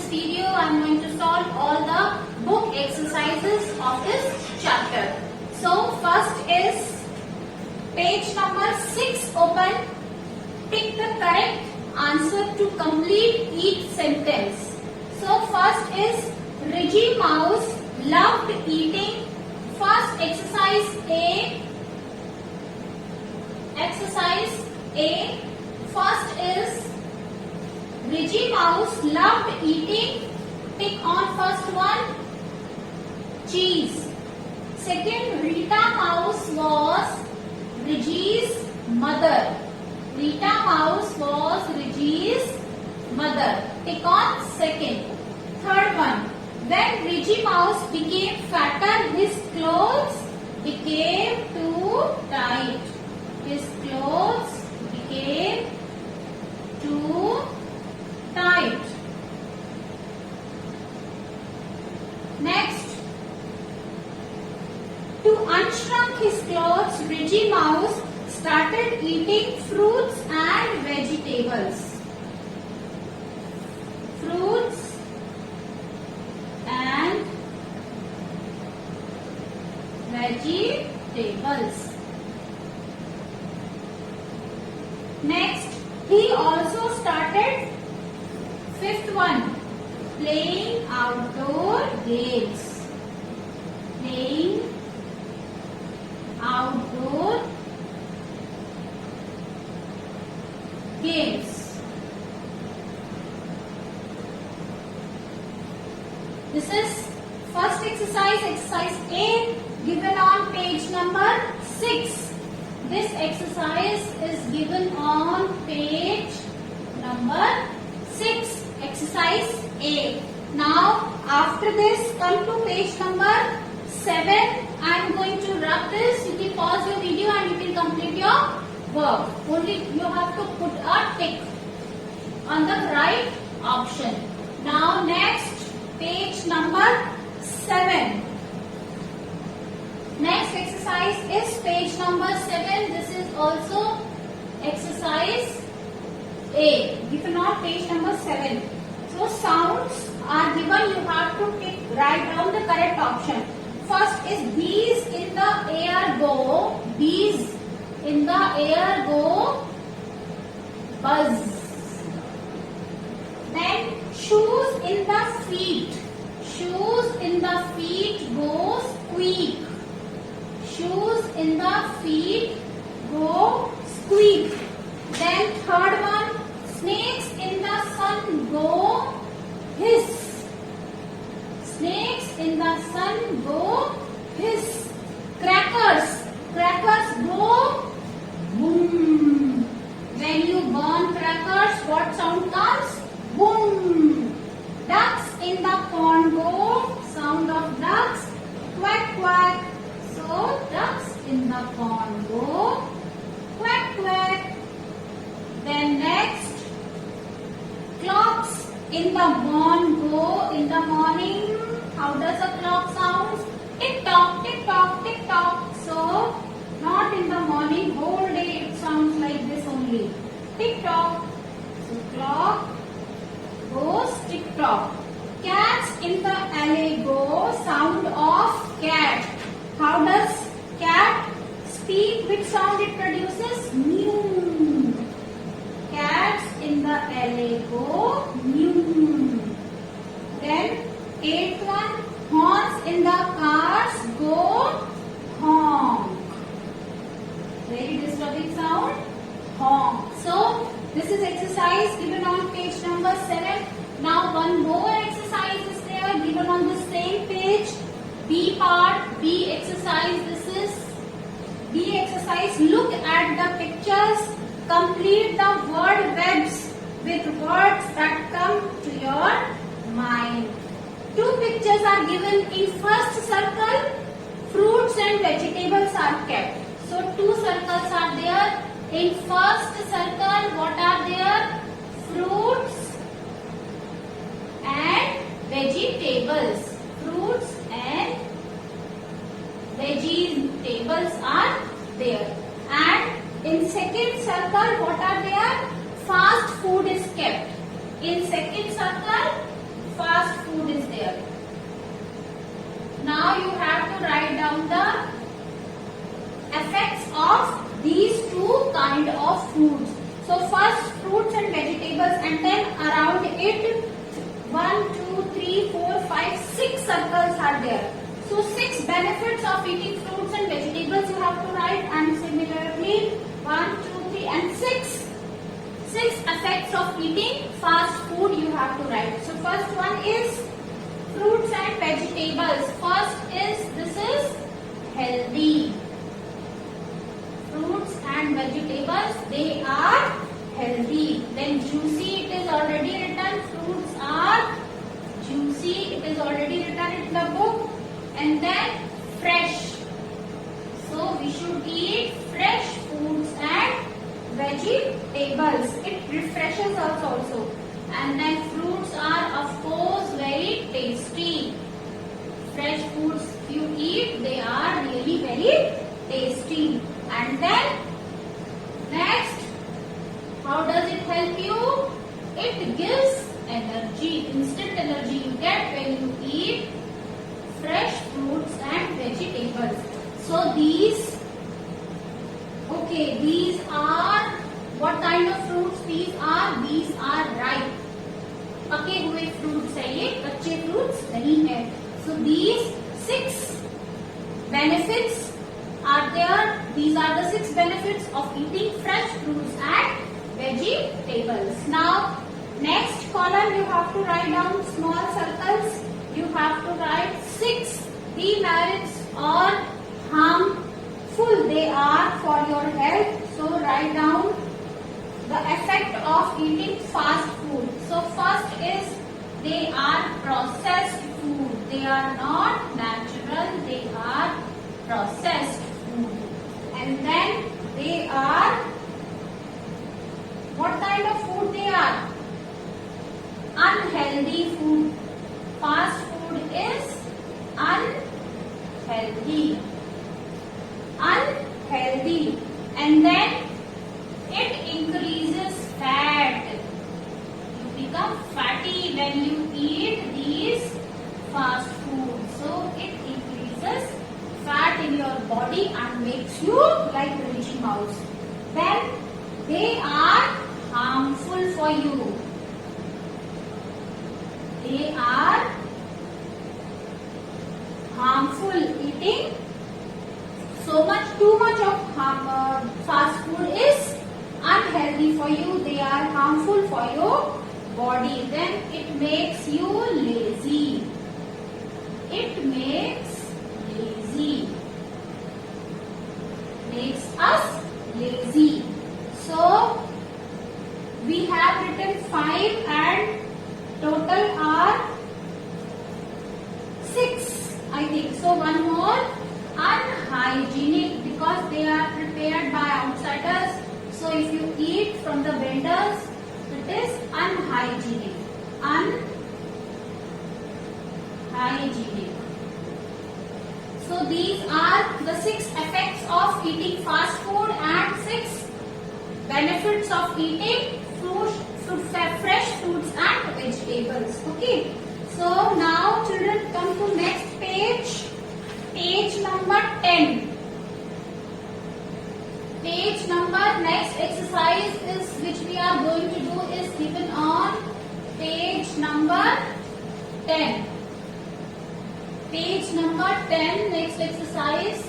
this video I am going to solve all the book exercises of this chapter. So first is page number 6 open. Pick the correct answer to complete each sentence. So first is Reggie Mouse loved eating. First exercise A. Exercise A. First is Reggie Mouse loved eating. Pick on first one. Cheese. Second, Rita Mouse was Reggie's mother. Rita Mouse was Reggie's mother. Pick on second. Third one. When Reggie Mouse became fatter, his clothes became too tight. His clothes became too tight. Next, to unshrunk his clothes, Reggie Mouse started eating fruits and vegetables. Fruits and vegetables. Next, he also started fifth one, playing outdoor games. Playing outdoor games. This is first exercise, exercise A, given on page number 6. This exercise is given on page number 6, exercise A. Now, after this, come to page number 7. I am going to rub this. You can pause your video and you can complete your work. Only you have to put a tick on the right option. Now, next, page number 7. Next exercise is page number 7. This is also exercise A, given on page number 7. So sounds are given. You have to write down the correct option. First is bees in the air go. Bees in the air go buzz. Then shoes in the feet. Shoes in the feet go squeak. Shoes in the feet go squeak. Then third one, snakes in the sun go hiss. Snakes in the sun go hiss. Crackers. Crackers go boom. When you burn crackers, what sound comes? Boom. Ducks in the pond go, sound of ducks, quack quack. So ducks in the pond go quack quack. Then next, clocks in the barn go in the morning. How does a clock sound? Tick tock, tick tock, tick tock. So not in the morning, whole day it sounds like this only. Tick tock. So clock goes tick tock. Cats in the alley go, sound of cat. How does cat speak? Which sound it produces? Mew. Cats in the alley go mew. Then 8th one, horns in the cars go honk. Very disturbing sound. Honk. So this is exercise given on page number 7. Now one more exercise is there given on the same page. B part, B exercise. This is B exercise. Look at the pictures. Complete the word webs with words that come to your mind. 2 pictures are given. In first circle, fruits and vegetables are kept. So 2 circles are there. In first circle, what are there? Fruits and vegetables. Fruits and vegetables are there. And in second circle, what are there? Fast food is kept. In second circle, So first fruits and vegetables, and then around it 1, 2, 3, 4, 5, 6 circles are there. So 6 benefits of eating fruits and vegetables you have to write, and similarly 1, 2, 3 and 6 effects of eating fast food you have to write. So first one is fruits and vegetables. First is, this is healthy. Fruits and vegetables, they are healthy. Then juicy, it is already written. Fruits are juicy, it is already written in the book. And then fresh. So we should eat fresh foods and vegetables. It refreshes us also. And then fruits are of course very tasty. Fresh foods you eat, they are really very tasty. And then next, how does it help you? It gives energy, instant energy you get when you eat fresh fruits and vegetables. So these are what kind of fruits these are? These are ripe. पके हुए fruits है ये, कच्चे fruits नहीं है. So these 6 benefits are there. These are the 6 benefits of eating fresh fruits and vegetables. Now, next column you have to write down small circles. You have to write 6 demerits or harmful they are for your health. So write down the effect of eating fast food. So first is, they are processed food. They are not natural. They are processed food. And then they are, what kind of food they are? Unhealthy food. Fast food is unhealthy. Unhealthy. And then it increases fat. You become fatty when you eat these fast food. So it increases fat in your body and makes you like Mickey Mouse. Then they are harmful for you. They are harmful. Eating too much of fast food is unhealthy for you. They are harmful for your body. Then it makes you lazy. It makes lazy. Makes us lazy. So we have written 5 and total are 6, I think. So one more, unhygienic, because they are prepared by outsiders. So if you eat from the vendors, it is unhygienic. Unhygienic. So these are the 6 effects of eating fast food and 6 benefits of eating fresh fruits and vegetables. Okay. So now children, come to next page. Page number 10. Page number, next exercise is which we are going to do is given on page number 10. Page number 10, next exercise.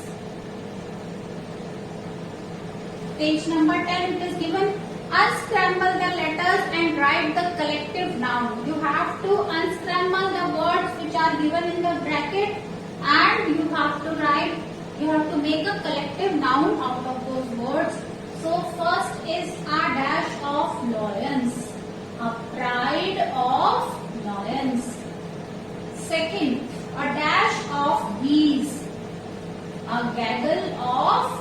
Page number 10, it is given, unscramble the letters and write the collective noun. You have to unscramble the words which are given in the bracket and you have to write, you have to make a collective noun out of those words. So first is a dash of lions, a pride of lions. Second, a dash of bees, a gaggle of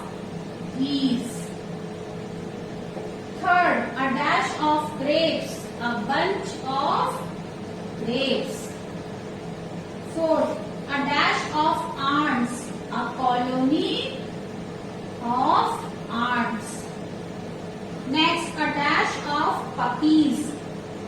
bees. Third, a dash of grapes, a bunch of grapes. Fourth, a dash of ants, a colony of ants. Next, a dash of puppies,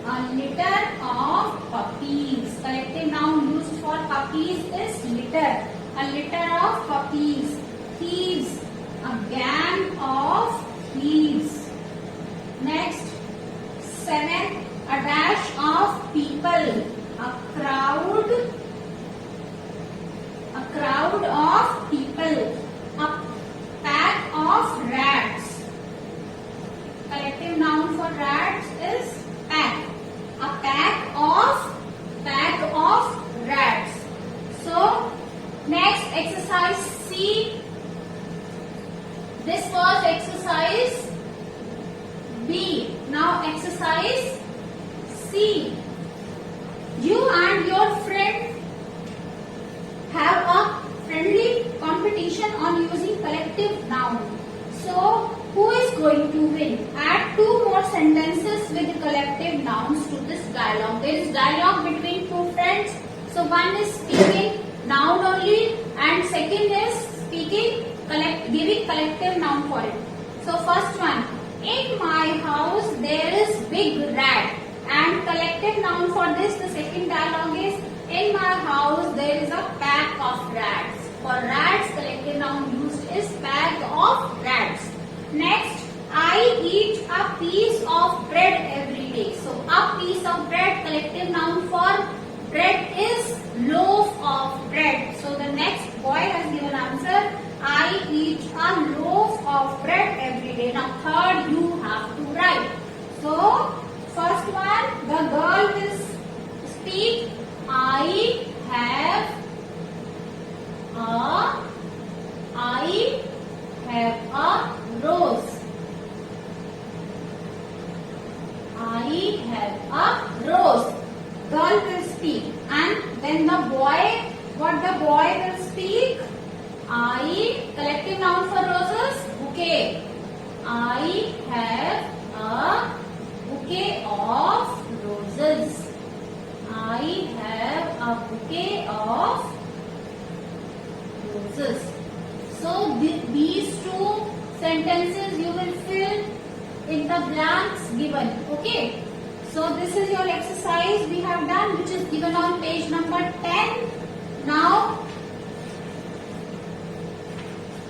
a litter of puppies. Collective noun used for puppies is litter. A litter of puppies. Thieves, a gang of thieves. Next, B. This was exercise B. Now exercise C. You and your friend have a friendly competition on using collective noun. So, who is going to win? Add two more sentences with collective nouns to this dialogue. There is dialogue between two friends. So, one is speaking noun only and second is speaking giving collective noun for it. So, first one. In my house there is big rat. And collective noun for this, the second dialogue is in my house there is a pack of rats. For rats, collective noun used is pack of rats. Next, I eat a piece of bread every day. So, a piece of bread, collective noun for bread is loaf of bread. So, the next boy has given answer. I eat a loaf of bread every day. Now, third you have to write. So, first one, the girl will speak. I have a rose. I have a rose. Girl will speak. And then the boy, what the boy will speak? Collective noun for roses, bouquet. I have a bouquet of roses. I have a bouquet of roses. So these two sentences you will fill in the blanks given. Okay. So this is your exercise we have done, which is given on page number 10. Now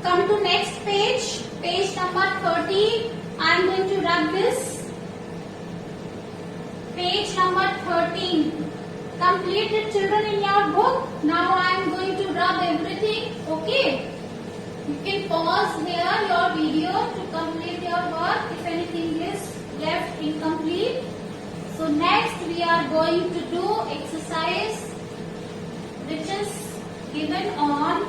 come to next page, page number 30. I am going to rub this. Page number 13. Complete it, children, in your book. Now I am going to rub everything. Okay. You can pause here your video to complete your work if anything is left incomplete. So next we are going to do exercise which is given on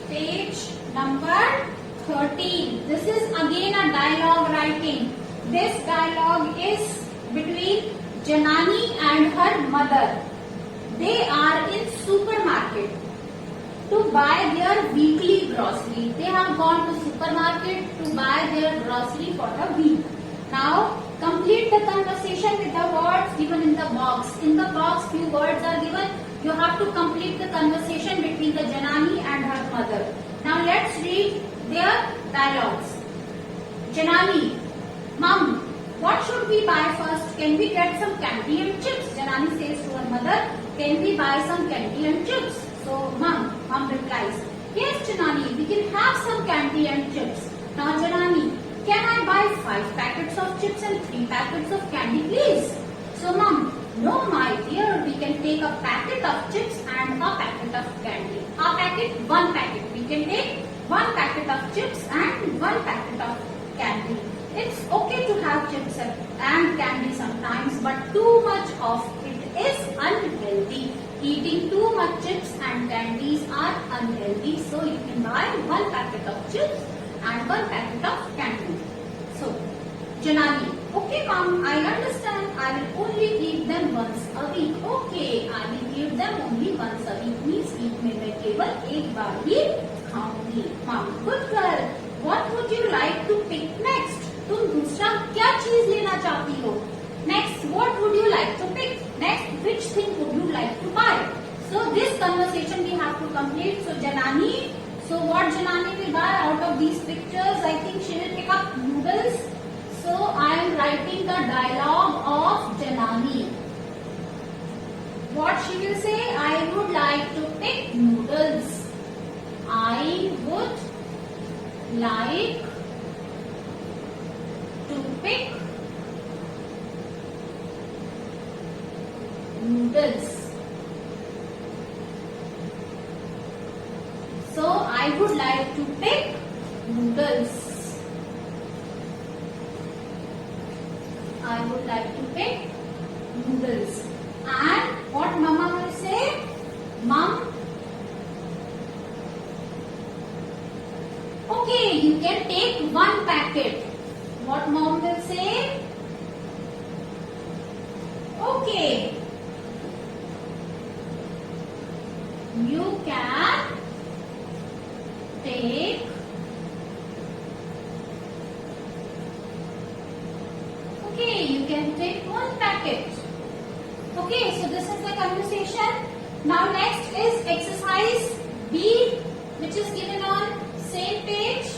page number 13. This is again a dialogue writing. This dialogue is between Janani and her mother. They are in supermarket to buy their weekly grocery. They have gone to supermarket to buy their grocery for the week. Now complete the conversation with the words given in the box. In the box few words are given. You have to complete the conversation between the Janani and her mother. Now let's read their dialogues. Janani, Mom, what should we buy first? Can we get some candy and chips? Janani says to her mother, can we buy some candy and chips? So mom replies, yes Janani, we can have some candy and chips. Now Janani, can I buy 5 packets of chips and 3 packets of candy please? So mom, no my dear, we can take a packet of chips and a packet of candy. A packet, 1 packet. We can take 1 packet of chips and 1 packet of candy. It's okay to have chips and candy sometimes, but too much of it is unhealthy. Eating too much chips and candies are unhealthy. So you can buy 1 packet of chips and 1 packet of candy. So, Janani, okay mom, I understand. I will only eat them once a week. Okay, I will eat them only once a week. Means week में मैं केवल एक बार ही खाऊंगी. Mom, good girl. What would you like to pick next? तुम दूसरा क्या चीज लेना चाहती हो? Next, what would you like to pick? Next, which thing would you like to buy? So this conversation we have to complete. So Janani, so what Janani will buy out of these pictures? I think she will pick up noodles. So I am writing the dialogue of Janani. What she will say? I would like to pick noodles. I would like to pick noodles. So I would like to pick noodles. I would like to pick noodles. And what Mama will say? Mom, take one packet. What mom will say? Okay. You can take one packet. Okay, so this is the conversation. Now next is exercise B, which is given on same page.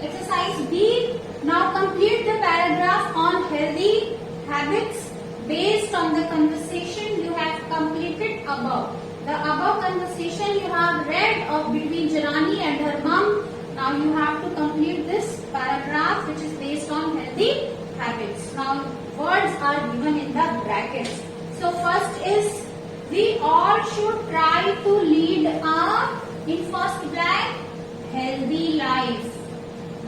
Exercise B. Now complete the paragraph on healthy habits based on the conversation you have completed above. The above conversation you have read of between Janani and her mom. Now you have to complete this paragraph which is based on healthy habits. Now words are given in the brackets. So first is we all should try to lead in first blank, healthy life.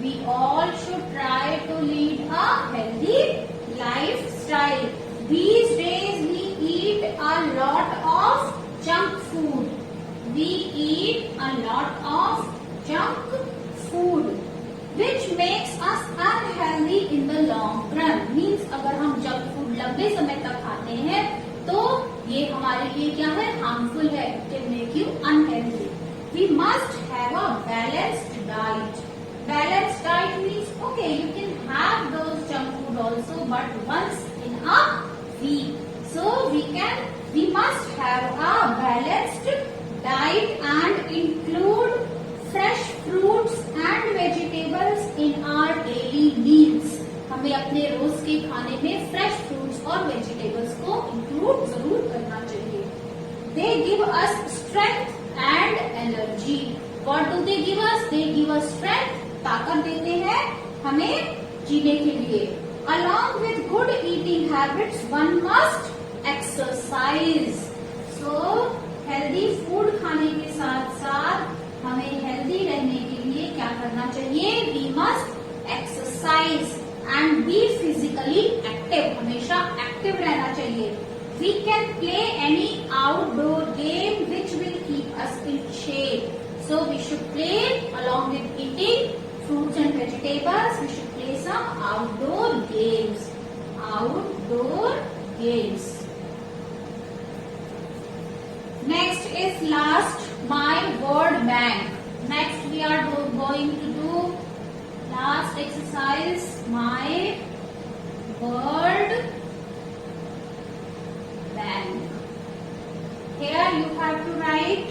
We all should try to lead a healthy lifestyle. These days we eat a lot of junk food. We eat a lot of junk food, which makes us unhealthy in the long run. Means अगर हम junk food लंबे समय तक खाते हैं तो ये हमारे लिए क्या है? Harmful है. It will make you unhealthy. We must have a balanced diet. Balanced diet means okay, you can have those junk food also, but once in a week. So we must have a balanced diet and include fresh fruits and vegetables in our daily meals. हमें अपने रोज के खाने में fresh fruits और vegetables को include जरूर करना चाहिए. They give us strength and energy. What do they give us? They give us strength. ताकत देते हैं हमें जीने के लिए. Along with good eating habits, one must exercise. So healthy food खाने के साथ साथ हमें हेल्दी रहने के लिए क्या करना चाहिए? We must exercise and be physically active. हमेशा एक्टिव रहना चाहिए. We can play any outdoor game which will keep us in shape. So we should play along with eating fruits and vegetables. We should play some outdoor games. Outdoor games. Next is last, my word bank. Next we are going to do last exercise, my word bank. Here you have to write,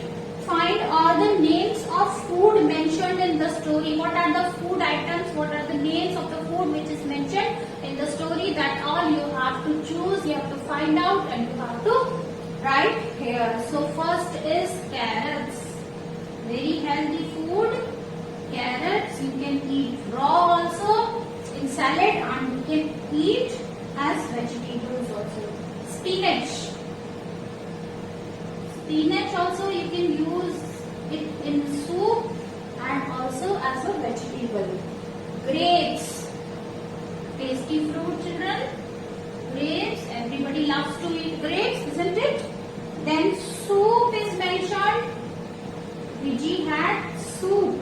find all the names of food mentioned in the story. What are the food items? What are the names of the food which is mentioned in the story? That all you have to choose. You have to find out and you have to write here. So first is carrots. Very healthy food. Carrots you can eat raw also in salad and you can eat as vegetables also. Spinach. Spinach also you can use it in soup and also as a vegetable. Grapes. Tasty fruit, children. Grapes. Everybody loves to eat grapes, isn't it? Then soup is mentioned. Viji had soup.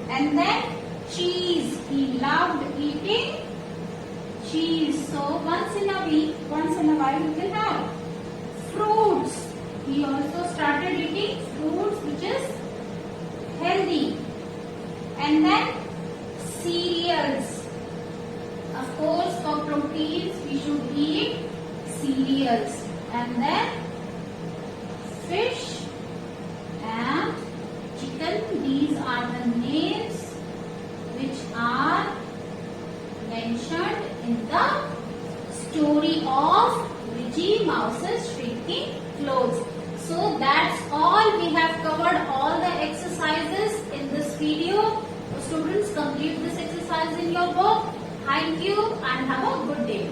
And then cheese. He loved eating cheese. So once in a week, once in a while you can have. Fruits. He also started eating fruits which is healthy. And then cereals. Of course for proteins we should eat cereals. And then fish and chicken. These are the names which are mentioned in the story of Viji Mouse's Shrinking Clothes. So that's all. We have covered all the exercises in this video. So students, complete this exercise in your book. Thank you and have a good day.